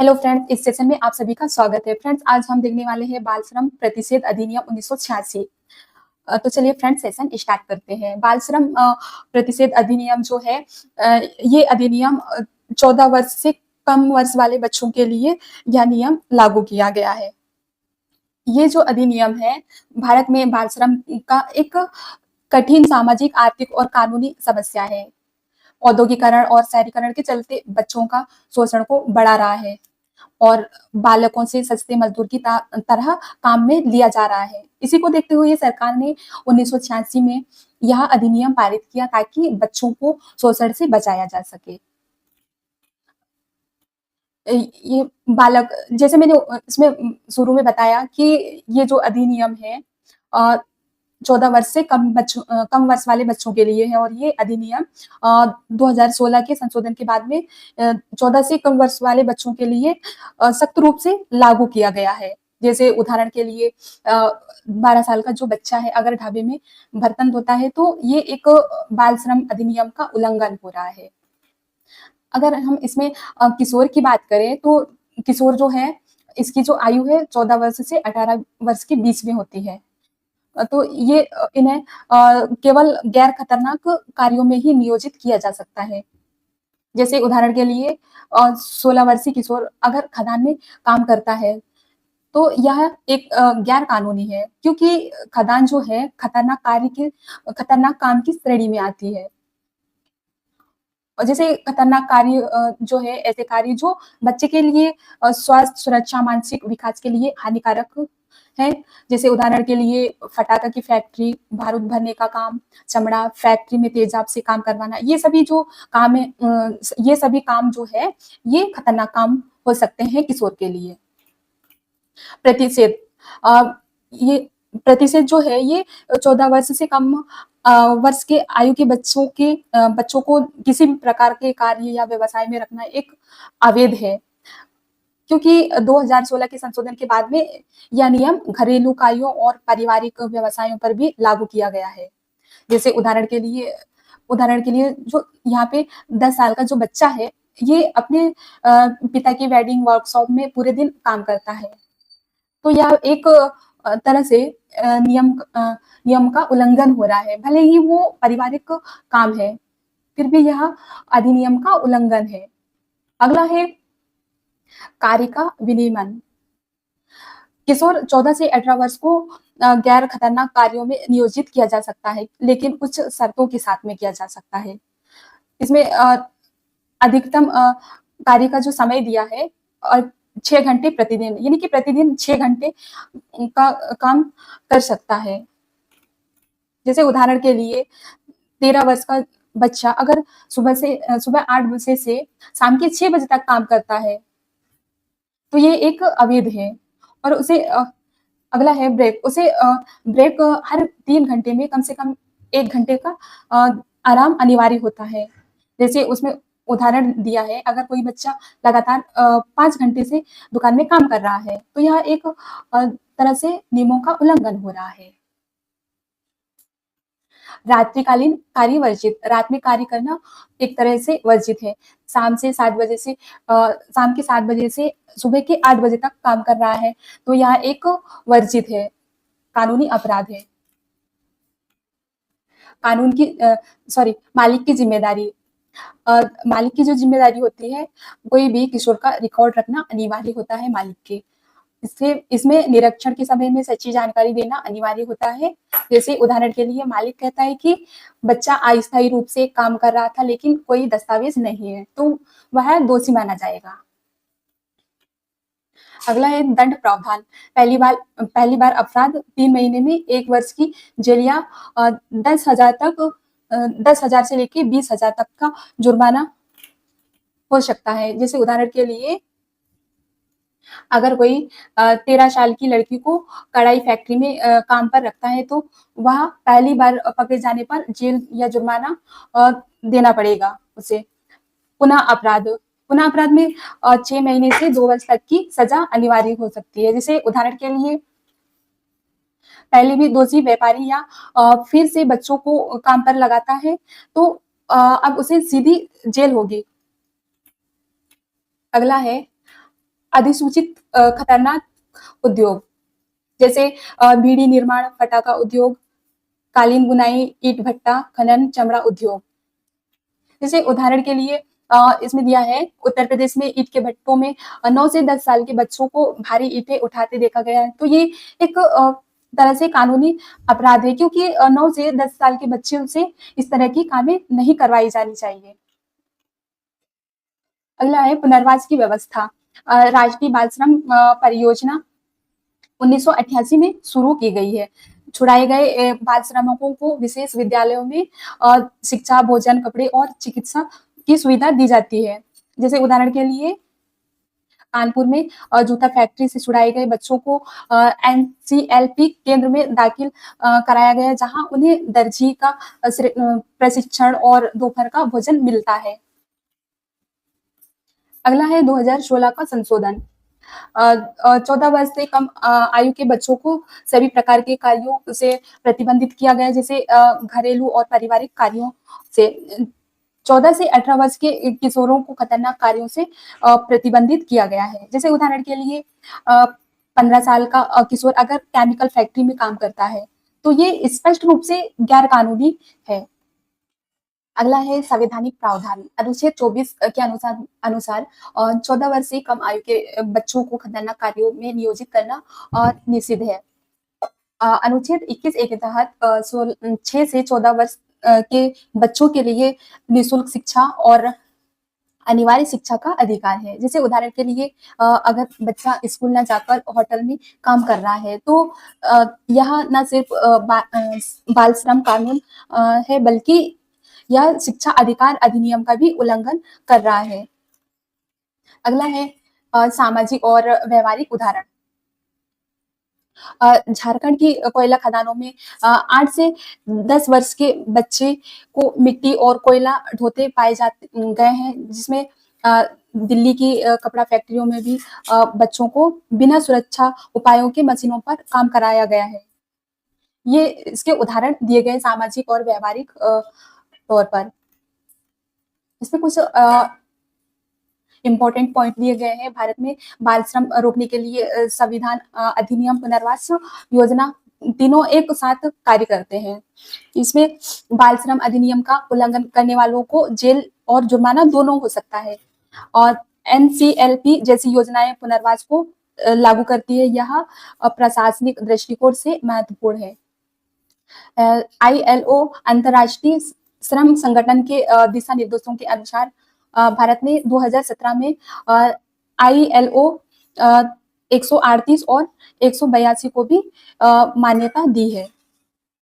Hello friends, इस session में आप सभी का स्वागत है। फ्रेंड्स, आज हम देखने वाले हैं बाल श्रम प्रतिषेध अधिनियम 1986। तो चलिए फ्रेंड्स सेशन स्टार्ट करते हैं। बाल श्रम प्रतिषेध अधिनियम जो है, ये अधिनियम 14 वर्ष से कम वर्ष वाले बच्चों के लिए यह नियम लागू किया गया है। ये जो अधिनियम है, भारत में बाल श्रम का एक कठिन सामाजिक, आर्थिक और कानूनी समस्या है। औद्योगिकरण और शहरीकरण के चलते बच्चों का शोषण को बढ़ा रहा है और बालकों से सस्ते मजदूर की तरह काम में लिया जा रहा है। इसी को देखते हुए सरकार ने 1986 में यह अधिनियम पारित किया ताकि बच्चों को शोषण से बचाया जा सके। ये बालक, जैसे मैंने इसमें शुरू में बताया कि ये जो अधिनियम है 14 वर्ष से कम वर्ष वाले बच्चों के लिए है और ये अधिनियम 2016 के संशोधन के बाद में 14 से कम वर्ष वाले बच्चों के लिए सख्त रूप से लागू किया गया है। जैसे उदाहरण के लिए 12 साल का जो बच्चा है, अगर ढाबे में बर्तन धोता है तो ये एक बाल श्रम अधिनियम का उल्लंघन हो रहा है। अगर हम इसमें किशोर की बात करें तो किशोर जो है, इसकी जो आयु है 14 वर्ष से 18 वर्ष के बीच में होती है। तो ये इन्हें केवल गैर खतरनाक कार्यों में ही नियोजित किया जा सकता है। जैसे उदाहरण के लिए 16 वर्षीय किशोर अगर खदान में काम करता है तो यह एक गैर कानूनी है, क्योंकि खदान जो है खतरनाक काम की श्रेणी में आती है। और जैसे खतरनाक कार्य जो है, ऐसे कार्य जो बच्चे के लिए स्वास्थ्य, सुरक्षा, मानसिक विकास के लिए हानिकारक है। जैसे उदाहरण के लिए फटाका की फैक्ट्री, बारूद भरने का काम, चमड़ा फैक्ट्री में तेजाब से काम करवाना, ये सभी जो काम है, ये सभी काम जो है ये खतरनाक काम हो सकते हैं किशोर के लिए। प्रतिषेध, ये प्रतिषेध जो है ये 14 वर्ष से कम वर्ष के आयु के बच्चों को किसी भी प्रकार के कार्य या व्यवसाय में रखना एक अवैध है, क्योंकि 2016 के संशोधन के बाद में यह नियम घरेलू कार्यों और पारिवारिक व्यवसायों पर भी लागू किया गया है। जैसे उदाहरण के लिए जो यहाँ पे 10 साल का जो बच्चा है, ये अपने पिता की वेल्डिंग वर्कशॉप में पूरे दिन काम करता है, तो यह एक तरह से नियम का उल्लंघन हो रहा है। भले ही वो पारिवारिक काम है, फिर भी यह अधिनियम का उल्लंघन है। अगला है कार्य का विनियमन। किशोर 14 से 18 वर्ष को गैर खतरनाक कार्यों में नियोजित किया जा सकता है, लेकिन कुछ शर्तों के साथ में किया जा सकता है। इसमें अधिकतम कार्य का जो समय दिया है 6 घंटे प्रतिदिन, यानी कि प्रतिदिन 6 घंटे का काम कर सकता है। जैसे उदाहरण के लिए 13 वर्ष का बच्चा अगर सुबह 8 बजे से शाम के 6 बजे तक काम करता है तो ये एक अवैध है। और उसे अगला है ब्रेक। उसे ब्रेक हर 3 घंटे में कम से कम 1 घंटे का आराम अनिवार्य होता है। जैसे उसमें उदाहरण दिया है, अगर कोई बच्चा लगातार 5 घंटे से दुकान में काम कर रहा है तो यह एक तरह से नियमों का उल्लंघन हो रहा है। रात्रिकालीन कार्य वर्जित। रात में कार्य करना एक तरह से वर्जित है। शाम के 7 बजे से सुबह के 8 बजे तक काम कर रहा है तो यह एक वर्जित है, कानूनी अपराध है। मालिक की जिम्मेदारी। मालिक की जो जिम्मेदारी होती है, कोई भी किशोर का रिकॉर्ड रखना अनिवार्य होता है मालिक के। इसमें निरीक्षण के समय में सच्ची जानकारी देना अनिवार्य होता है। जैसे उदाहरण के लिए मालिक कहता है कि बच्चा अस्थायी रूप से काम कर रहा था लेकिन कोई दस्तावेज नहीं है, तो वह दोषी माना जाएगा। अगला है दंड प्रावधान। पहली बार अपराध 3 महीने में 1 वर्ष की जेल या 10,000 से लेके 20,000 तक का जुर्माना हो सकता है। जैसे उदाहरण के लिए अगर कोई 13 साल की लड़की को कढ़ाई फैक्ट्री में काम पर रखता है तो वह पहली बार पकड़े जाने पर जेल या जुर्माना देना पड़ेगा उसे। पुनः अपराध में 6 महीने से 2 वर्ष तक की सजा अनिवार्य हो सकती है। जैसे उदाहरण के लिए पहले भी दोषी व्यापारी या फिर से बच्चों को काम पर लगाता है तो अब उसे सीधी जेल होगी। अगला है अधिसूचित खतरनाक उद्योग जैसे बीड़ी निर्माण, पटाखा उद्योग, कालीन बुनाई, ईंट भट्टा, खनन, चमड़ा उद्योग। जैसे उदाहरण के लिए इसमें दिया है उत्तर प्रदेश में ईंट के भट्टों में 9 से 10 साल के बच्चों को भारी ईंटें उठाते देखा गया है। तो ये एक तरह से कानूनी अपराध है क्योंकि 9 से 10 साल के बच्चों से इस तरह की कामें नहीं करवाई जानी चाहिए। अगला है पुनर्वास की व्यवस्था। राष्ट्रीय बाल श्रम परियोजना 1988 में शुरू की गई है। छुड़ाए गए बाल श्रमिकों को विशेष विद्यालयों में शिक्षा, भोजन, कपड़े और चिकित्सा की सुविधा दी जाती है। जैसे उदाहरण के लिए कानपुर में जूता फैक्ट्री से छुड़ाए गए बच्चों को एनसीएलपी केंद्र में दाखिल कराया गया, जहां उन्हें दर्जी का प्रशिक्षण और दोपहर का भोजन मिलता है। अगला है 2016 का संशोधन। 14 वर्ष से कम आयु के बच्चों को सभी प्रकार के कार्यों से प्रतिबंधित किया गया, जैसे घरेलू और पारिवारिक कार्यों से। 14 से 18 वर्ष के किशोरों को खतरनाक कार्यों से प्रतिबंधित किया गया है। जैसे उदाहरण के लिए 15 साल का किशोर अगर केमिकल फैक्ट्री में काम करता है, तो ये स्पष्ट रूप से गैर कानूनी है। अगला है संवैधानिक प्रावधान। अनुच्छेद 24 के अनुसार 14 वर्ष से कम आयु के बच्चों को खतरनाक कार्यों में नियोजित करना निषिद्ध है। अनुच्छेद 21A के तहत 6 से 14 वर्ष के बच्चों के लिए निःशुल्क शिक्षा और अनिवार्य शिक्षा का अधिकार है। जैसे उदाहरण के लिए अगर बच्चा स्कूल ना जाकर होटल में काम कर रहा है, तो यह न सिर्फ बाल श्रम कानून है, बल्कि यह शिक्षा अधिकार अधिनियम का भी उल्लंघन कर रहा है। अगला है सामाजिक और व्यवहारिक उदाहरण। झारखंड की कोयला खदानों में 8 से 10 वर्ष के बच्चे को मिट्टी और कोयला ढोते पाए गए हैं, जिसमें दिल्ली की कपड़ा फैक्ट्रियों में भी बच्चों को बिना सुरक्षा उपायों के मशीनों पर काम कराया गया है। ये इसके उदाहरण दिए गए सामाजिक और व्यवहारिक तौर पर। इसमें कुछ इम्पोर्टेंट पॉइंट दिए गए हैं। भारत में बाल श्रम रोकने के लिए संविधान, अधिनियम, पुनर्वास योजना तीनों एक साथ कार्य करते हैं। इसमें बाल श्रम अधिनियम का उल्लंघन करने वालों को जेल और जुर्माना दोनों हो सकता है, और एनसीएलपी जैसी योजनाएं पुनर्वास को लागू करती है। यह प्रशासनिक दृष्टिकोण से महत्वपूर्ण है। ILO अंतर्राष्ट्रीय श्रम संगठन के दिशा निर्देशों के अनुसार भारत ने 2017 में ILO 138 और 182 को भी मान्यता दी है।